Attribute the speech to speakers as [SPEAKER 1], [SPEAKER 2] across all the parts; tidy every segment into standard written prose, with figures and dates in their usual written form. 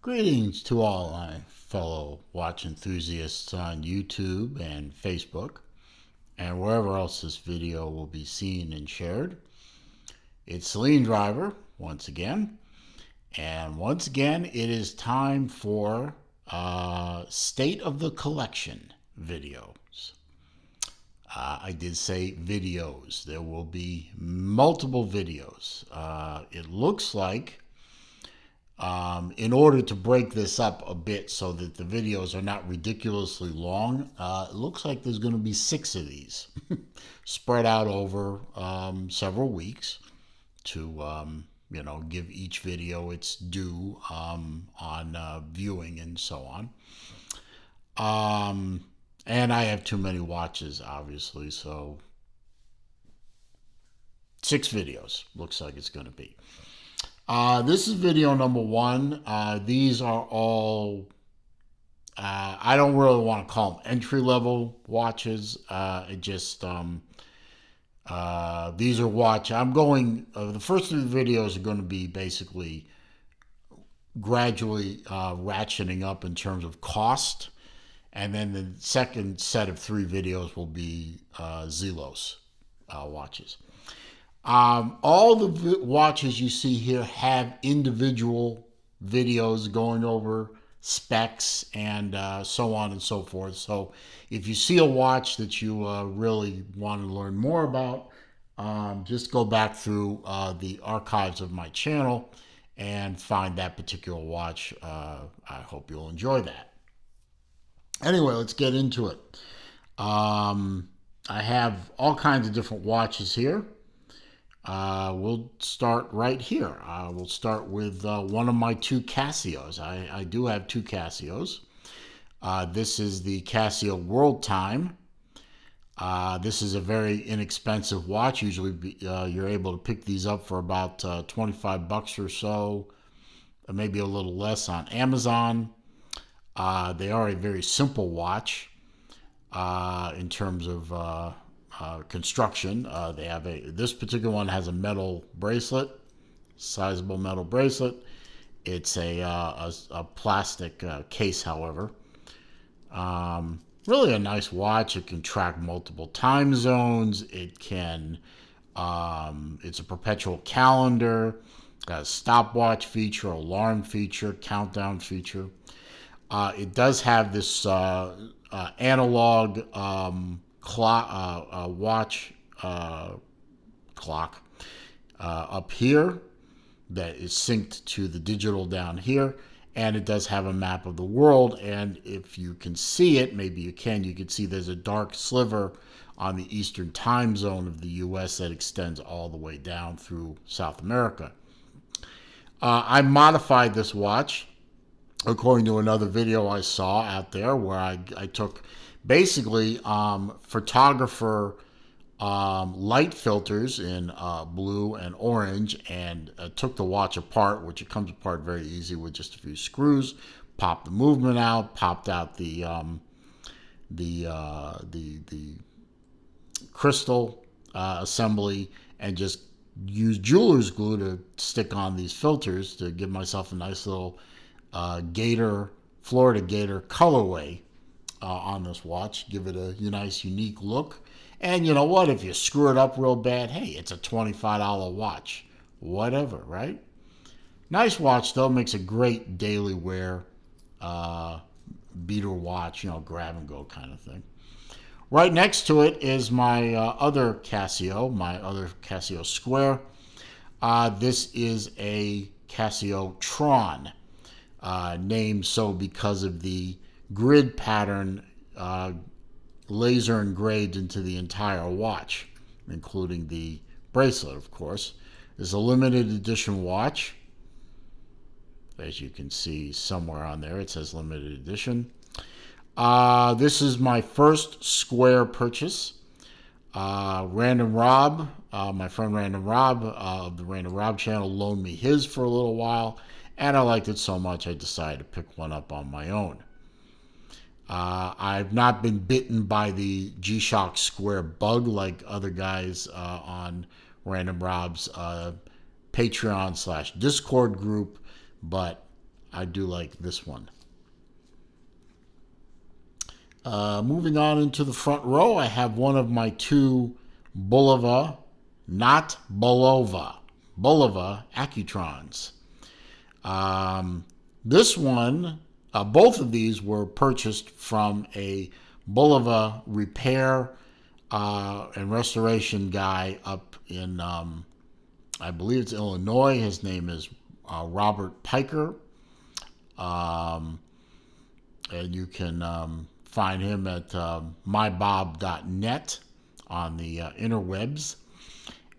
[SPEAKER 1] Greetings to all my fellow watch enthusiasts on YouTube and Facebook and wherever else this video will be seen and shared. It's Celine Driver once again, and once again it is time for State of the Collection videos. I did say videos. There will be multiple videos. It looks like in order to break this up a bit so that the videos are not ridiculously long, it looks like there's going to be 6 of these spread out over several weeks to, give each video its due on viewing and so on. And I have too many watches, obviously, so 6 videos looks like it's going to be. This is video number 1. These are all, I don't really want to call them entry-level watches. These are the first 3 videos are going to be basically gradually ratcheting up in terms of cost. And then the second set of 3 videos will be Zelos watches. All the watches you see here have individual videos going over specs and so on and so forth. So if you see a watch that you really want to learn more about, just go back through the archives of my channel and find that particular watch. I hope you'll enjoy that. Anyway, let's get into it. I have all kinds of different watches here. We'll start right here. We'll start with one of my 2 Casios. I do have 2 Casios. This is the Casio World Time. This is a very inexpensive watch. Usually you're able to pick these up for about $25 or so, or maybe a little less on Amazon. They are a very simple watch in terms of construction. This particular one has a metal bracelet, sizable metal bracelet. It's a plastic case, however. Really a nice watch. It can track multiple time zones. It's a perpetual calendar. Got a stopwatch feature, alarm feature, countdown feature. It does have this analog watch clock up here that is synced to the digital down here, and it does have a map of the world. And if you can see it, maybe you can see there's a dark sliver on the eastern time zone of the US that extends all the way down through South America. I modified this watch according to another video I saw out there where I took basically photographer light filters in blue and orange, and took the watch apart, which it comes apart very easy with just a few screws. Popped the movement out, popped out the crystal assembly, and just used jeweler's glue to stick on these filters to give myself a nice little Florida Gator colorway on this watch. Give it a nice, unique look. And you know what? If you screw it up real bad, hey, it's a $25 watch. Whatever, right? Nice watch, though. Makes a great daily wear beater watch, grab and go kind of thing. Right next to it is my other Casio Square. This is a Casiotron. Named so because of the grid pattern laser engraved into the entire watch, including the bracelet, of course. It's a limited edition watch. As you can see somewhere on there, it says limited edition. This is my first Square purchase. Random Rob, my friend Random Rob of the Random Rob channel, loaned me his for a little while, and I liked it so much I decided to pick one up on my own. I've not been bitten by the G-Shock Square bug like other guys on Random Rob's Patreon/Discord group, but I do like this one. Moving on into the front row, I have one of my two Bulova, not Bulova, Bulova Accutrons. This one, both of these were purchased from a Bulova repair and restoration guy up in, I believe it's Illinois. His name is Robert Piker. And you can find him at mybob.net on the interwebs.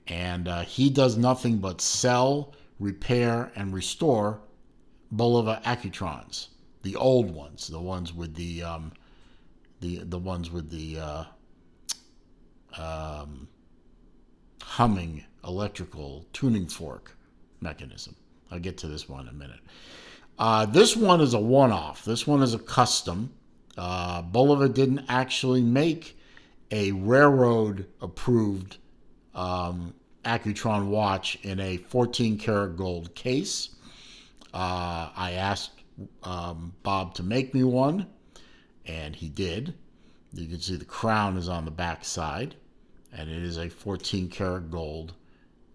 [SPEAKER 1] And he does nothing but sell, repair, and restore Bulova Accutrons, the old ones, the ones with the ones with the humming electrical tuning fork mechanism. I'll get to this one in a minute. This one is a one-off. This one is a custom. Bulova didn't actually make a railroad-approved Accutron watch in a 14-karat gold case. I asked Bob to make me one, and he did. You can see the crown is on the back side, and it is a 14-karat gold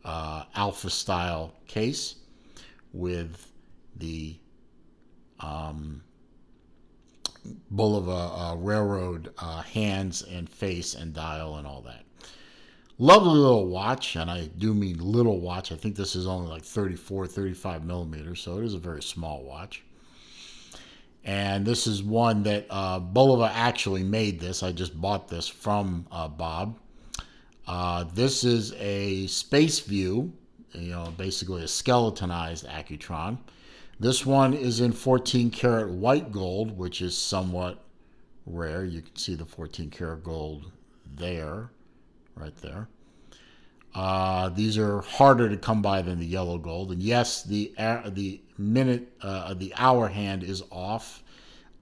[SPEAKER 1] alpha style case with the Bulova railroad hands and face and dial and all that. Lovely little watch, and I do mean little watch. I think this is only like 34, 35 millimeters, so it is a very small watch. And this is one that Bulova actually made this. I just bought this from Bob. This is a space view, basically a skeletonized Accutron. This one is in 14-karat white gold, which is somewhat rare. You can see the 14-karat gold there, right there. These are harder to come by than the yellow gold. And yes, the hour hand is off.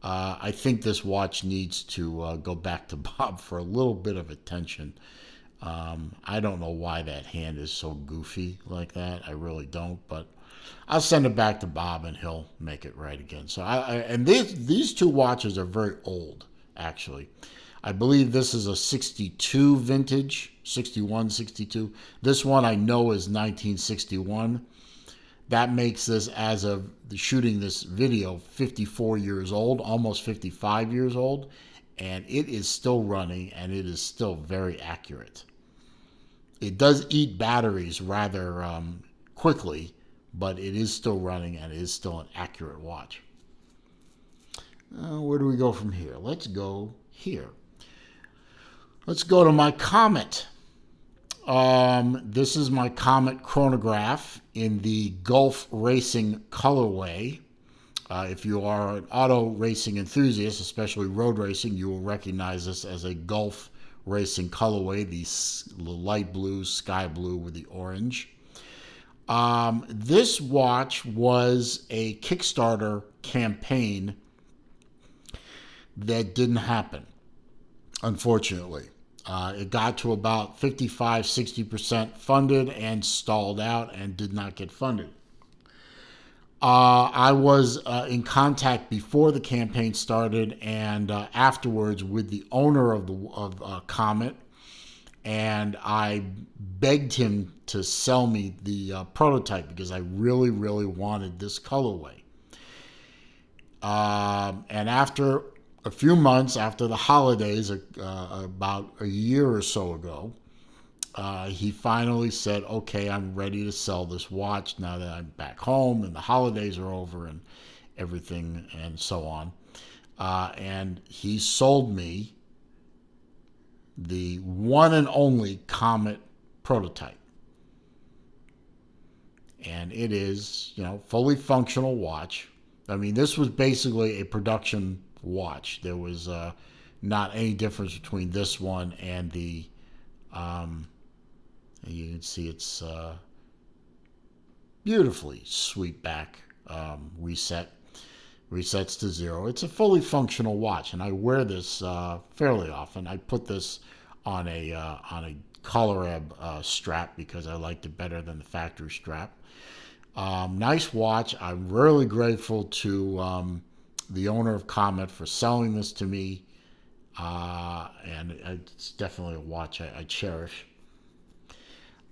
[SPEAKER 1] I think this watch needs to go back to Bob for a little bit of attention. I don't know why that hand is so goofy like that. I really don't, but I'll send it back to Bob and he'll make it right again. So and these two watches are very old, actually. I believe this is a 62 vintage, 61, 62. This one I know is 1961. That makes this, as of shooting this video, 54 years old, almost 55 years old. And it is still running, and it is still very accurate. It does eat batteries rather quickly, but it is still running, and it is still an accurate watch. Where do we go from here? Let's go here. Let's go to my Comet. This is my Comet chronograph in the Gulf Racing colorway. If you are an auto racing enthusiast, especially road racing, you will recognize this as a Gulf Racing colorway, the light blue, sky blue with the orange. This watch was a Kickstarter campaign that didn't happen, unfortunately. It got to about 55-60% funded and stalled out and did not get funded. I was in contact before the campaign started and afterwards with the owner of Comet, and I begged him to sell me the prototype because I really, really wanted this colorway. And after a few months, after the holidays, about a year or so ago, he finally said, okay, I'm ready to sell this watch now that I'm back home and the holidays are over and everything and so on. And he sold me the one and only Comet prototype. And it is, fully functional watch. I mean, this was basically a production watch. There was not any difference between this one and the you can see it's beautifully sweep back resets to zero. It's a fully functional watch, and I wear this fairly often. I put this on a collar strap because I liked it better than the factory strap. Nice watch. I'm really grateful to the owner of Comet for selling this to me. And it's definitely a watch I cherish.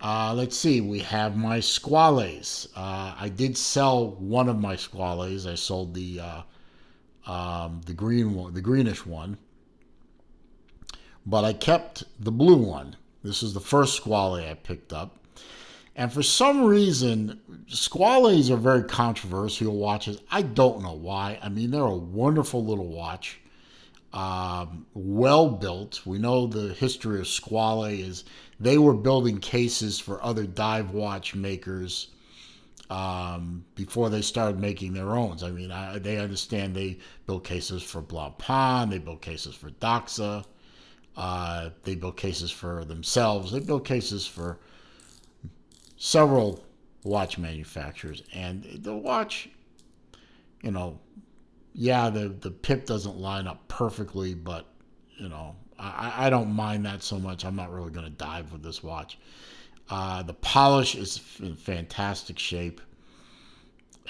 [SPEAKER 1] Let's see. We have my Squalls. I did sell one of my Squalls. I sold the green one, the greenish one, but I kept the blue one. This is the first Squall I picked up. And for some reason, Squalls are very controversial watches. I don't know why. I mean, they're a wonderful little watch. Well built. We know the history of Squall is they were building cases for other dive watch makers before they started making their own. I mean, they understand they built cases for Blancpain, they built cases for Doxa, they built cases for themselves, they built cases for several watch manufacturers. And the watch, you know, yeah, the pip doesn't line up perfectly, but, you know, I don't mind that so much. I'm not really going to dive with this watch. The polish is in fantastic shape.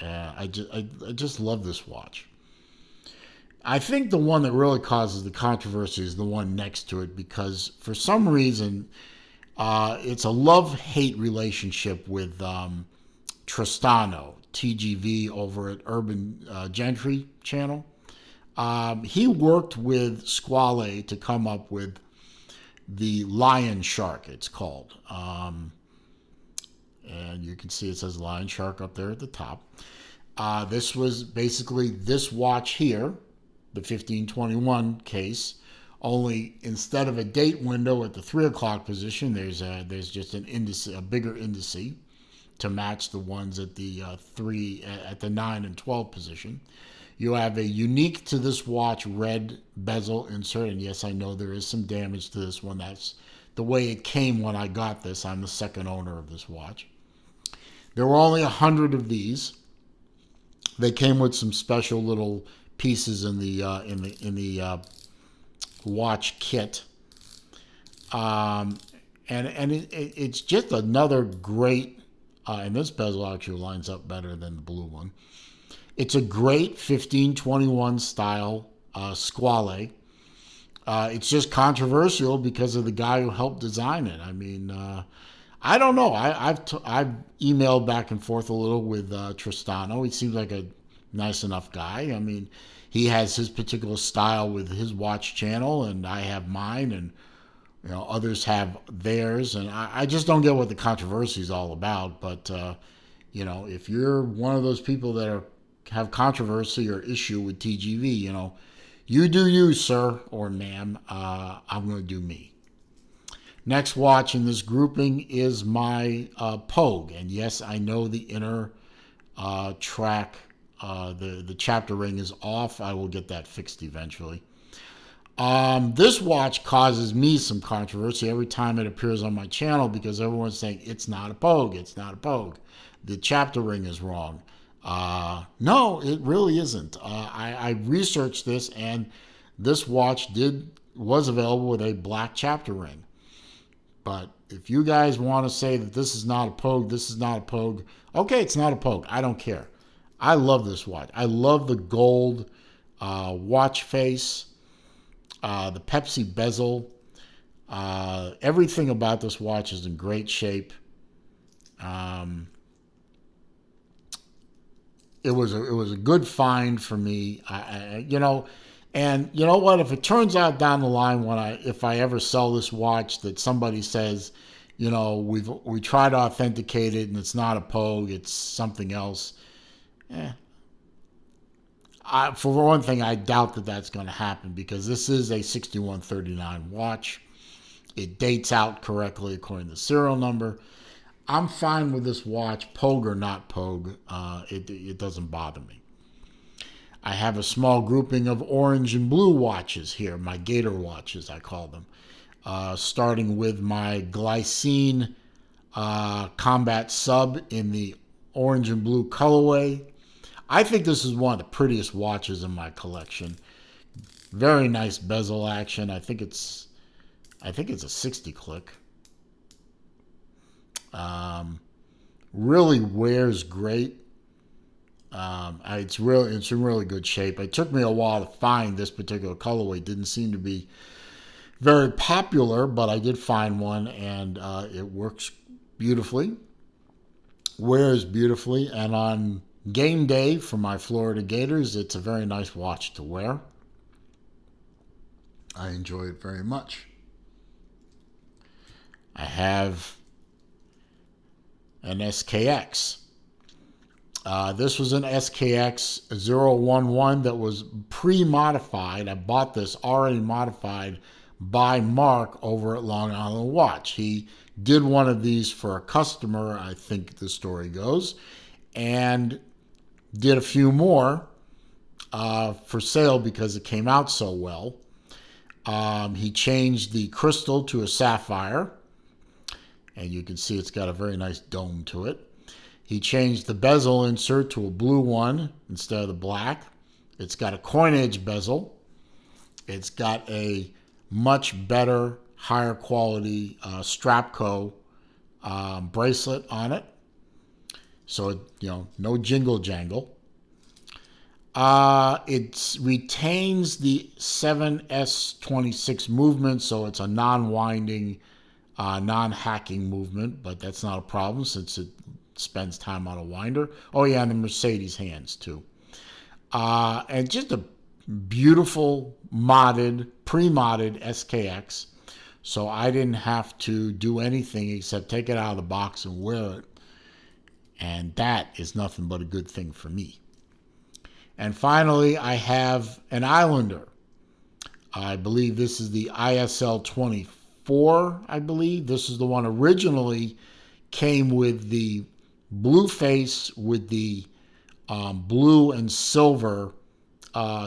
[SPEAKER 1] I just love this watch. I think the one that really causes the controversy is the one next to it, because for some reason it's a love-hate relationship with Tristano, TGV over at Urban Gentry channel. He worked with Squall to come up with the Lion Shark, it's called. And you can see it says Lion Shark up there at the top. This was basically this watch here, the 1521 case, only instead of a date window at the 3 o'clock position, there's just an indice, a bigger indice to match the ones at the 9 and 12 position. You have a unique to this watch red bezel insert, and yes, I know there is some damage to this one. That's the way it came when I got this. I'm the second owner of this watch. There were only 100 of these. They came with some special little pieces in the watch kit, and it's just another great. And this bezel actually lines up better than the blue one. It's a great 1521 style Squall. It's just controversial because of the guy who helped design it. I mean, I don't know. I've emailed back and forth a little with Tristano. He seems like a nice enough guy. I mean, he has his particular style with his watch channel, and I have mine, and you know, others have theirs, and I just don't get what the controversy is all about. But you know, if you're one of those people that have controversy or issue with TGV, you know, you do you, sir or ma'am. I'm going to do me. Next watch in this grouping is my Pogue, and yes, I know the inner track, the chapter ring is off. I will get that fixed eventually. This watch causes me some controversy every time it appears on my channel because everyone's saying it's not a Pogue, it's not a Pogue. The chapter ring is wrong. No, it really isn't. I researched this, and this watch was available with a black chapter ring. But if you guys want to say that this is not a Pogue, this is not a Pogue, okay, it's not a Pogue. I don't care. I love this watch. I love the gold watch face. The Pepsi bezel, everything about this watch is in great shape. It was a good find for me. You know, and you know what? If it turns out down the line if I ever sell this watch that somebody says, you know, we tried to authenticate it and it's not a Pogue, it's something else. For one thing, I doubt that that's going to happen because this is a 6139 watch. It dates out correctly according to the serial number. I'm fine with this watch, Pogue or not Pogue. It doesn't bother me. I have a small grouping of orange and blue watches here, my gator watches, I call them. Starting with my Glace Combat Sub in the orange and blue colorway. I think this is one of the prettiest watches in my collection. Very nice bezel action. I think it's a 60 click. Really wears great. It's in really good shape. It took me a while to find this particular colorway. It didn't seem to be very popular, but I did find one, and it works beautifully, wears beautifully, and on game day for my Florida Gators, it's a very nice watch to wear. I enjoy it very much. I have an SKX. This was an SKX 011 that was pre-modified. I bought this already modified by Mark over at Long Island Watch. He did one of these for a customer, I think the story goes, and did a few more for sale because it came out so well. He changed the crystal to a sapphire, and you can see it's got a very nice dome to it. He changed the bezel insert to a blue one instead of the black. It's got a coin edge bezel. It's got a much better, higher quality Strapco bracelet on it. So, no jingle jangle. It retains the 7S26 movement, so it's a non-winding, non-hacking movement, but that's not a problem since it spends time on a winder. Oh yeah, and the Mercedes hands too. And just a beautiful pre-modded SKX. So I didn't have to do anything except take it out of the box and wear it. And that is nothing but a good thing for me. And finally, I have an Islander. I believe this is the ISL 24, I believe. This is the one originally came with the blue face with the blue and silver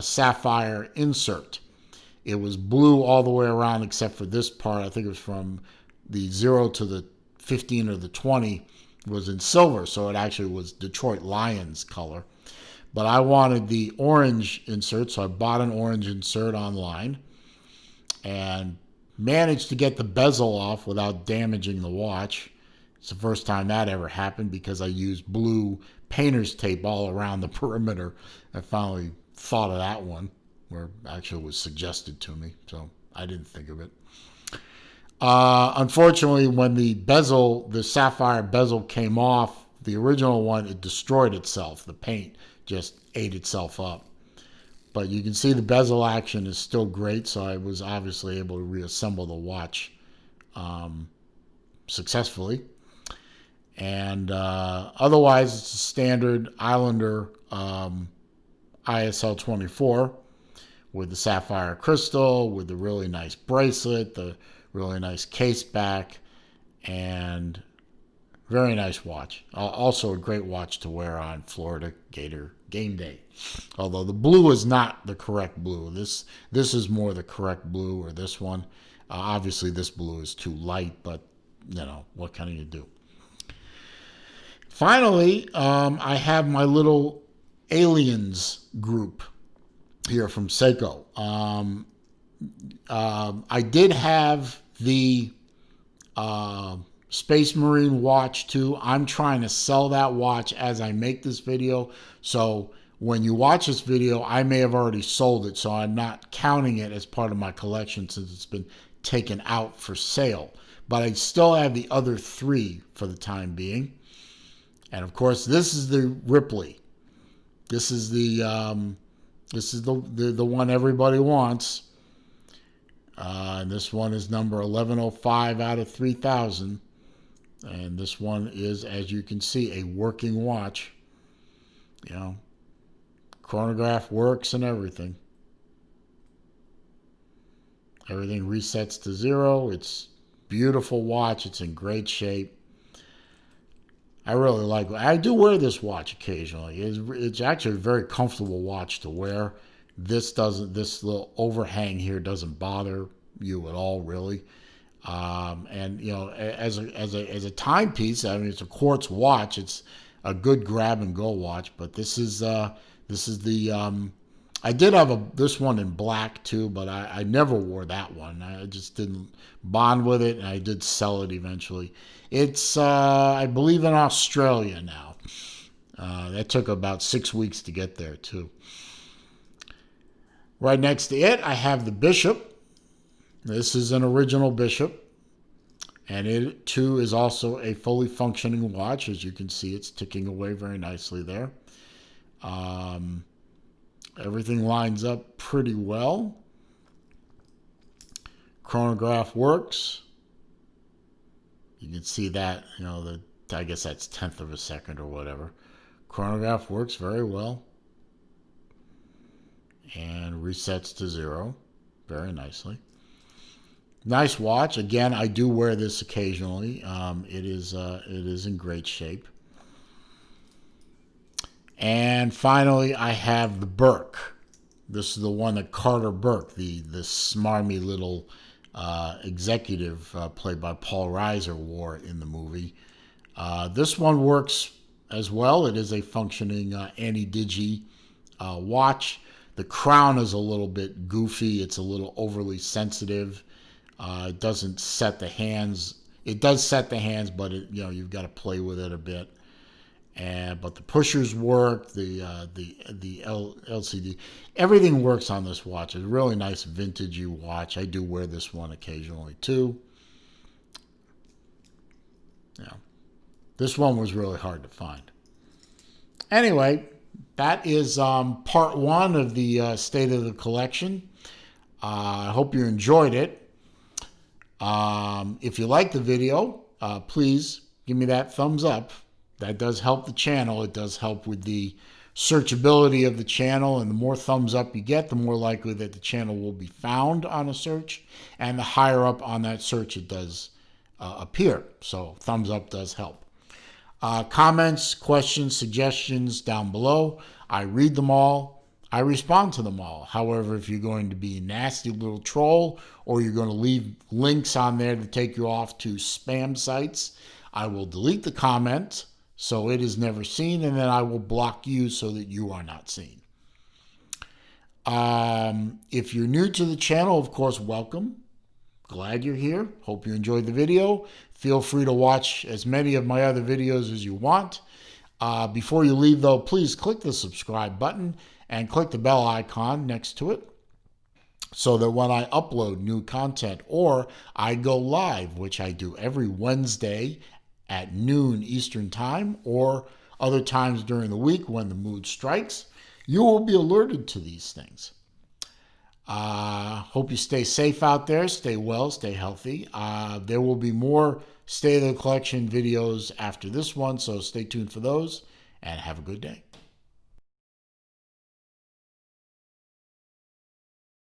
[SPEAKER 1] sapphire insert. It was blue all the way around except for this part. I think it was from the 0 to the 15 or the 20 was in silver, so it actually was Detroit Lions color. But I wanted the orange insert, so I bought an orange insert online and managed to get the bezel off without damaging the watch. It's the first time that ever happened because I used blue painter's tape all around the perimeter. I finally thought of that one, where actually it was suggested to me, so I didn't think of it. Unfortunately, when the sapphire bezel came off, the original one, it destroyed itself. The paint just ate itself up. But you can see the bezel action is still great, so I was obviously able to reassemble the watch successfully. And otherwise, it's a standard Islander ISL 24 with the sapphire crystal, with the really nice bracelet, the really nice case back, and very nice watch. Also a great watch to wear on Florida Gator game day. Although the blue is not the correct blue. This is more the correct blue, or this one. Obviously, this blue is too light, but, what can you do? Finally, I have my little aliens group here from Seiko. I did have the Space Marine watch too. I'm trying to sell that watch as I make this video. So when you watch this video, I may have already sold it. So I'm not counting it as part of my collection since it's been taken out for sale. But I still have the other 3 for the time being. And of course, this is the Ripley. This is the one everybody wants. And this one is number 1105 out of 3000. And this one is, as you can see, a working watch. Chronograph works and everything. Everything resets to 0. It's a beautiful watch. It's in great shape. I really like it. I do wear this watch occasionally. It's actually a very comfortable watch to wear. This little overhang here doesn't bother you at all, really. And as a timepiece, I mean, it's a quartz watch. It's a good grab and go watch. But this is the I did have this one in black too, but I never wore that one. I just didn't bond with it, and I did sell it eventually. It's, I believe, in Australia now. That took about 6 weeks to get there too. Right next to it, I have the Bishop. This is an original Bishop, and it too is also a fully functioning watch. As you can see, it's ticking away very nicely there. Everything lines up pretty well. Chronograph works. You can see that, you know, I guess that's 1/10 of a second or whatever. Chronograph works very well. And resets to 0 very nicely. Nice watch. Again, I do wear this occasionally. It is in great shape. And finally, I have the Burke. This is the one that Carter Burke, the smarmy little executive played by Paul Reiser, wore in the movie. This one works as well. It is a functioning anti-digi watch. The crown is a little bit goofy. It's a little overly sensitive. It doesn't set the hands. It does set the hands, but you've got to play with it a bit. But the pushers work. The LCD, everything works on this watch. It's a really nice vintagey watch. I do wear this one occasionally too. Yeah, this one was really hard to find. Anyway, that is part 1 of the State of the Collection. I hope you enjoyed it. If you like the video, please give me that thumbs up. That does help the channel. It does help with the searchability of the channel, and the more thumbs up you get, the more likely that the channel will be found on a search, and the higher up on that search it does appear. So thumbs up does help. Comments, questions, suggestions down below. I read them all. I respond to them all. However, if you're going to be a nasty little troll, or you're going to leave links on there to take you off to spam sites, I will delete the comment so it is never seen, and then I will block you so that you are not seen. If you're new to the channel, of course, welcome. Glad you're here. Hope you enjoyed the video. Feel free to watch as many of my other videos as you want. Before you leave, though, please click the subscribe button and click the bell icon next to it, so that when I upload new content or I go live, which I do every Wednesday at noon Eastern Time, or other times during the week when the mood strikes, you will be alerted to these things. Hope you stay safe out there, stay well, stay healthy. There will be more State of the Collection videos after this one, so stay tuned for those, and have a good day.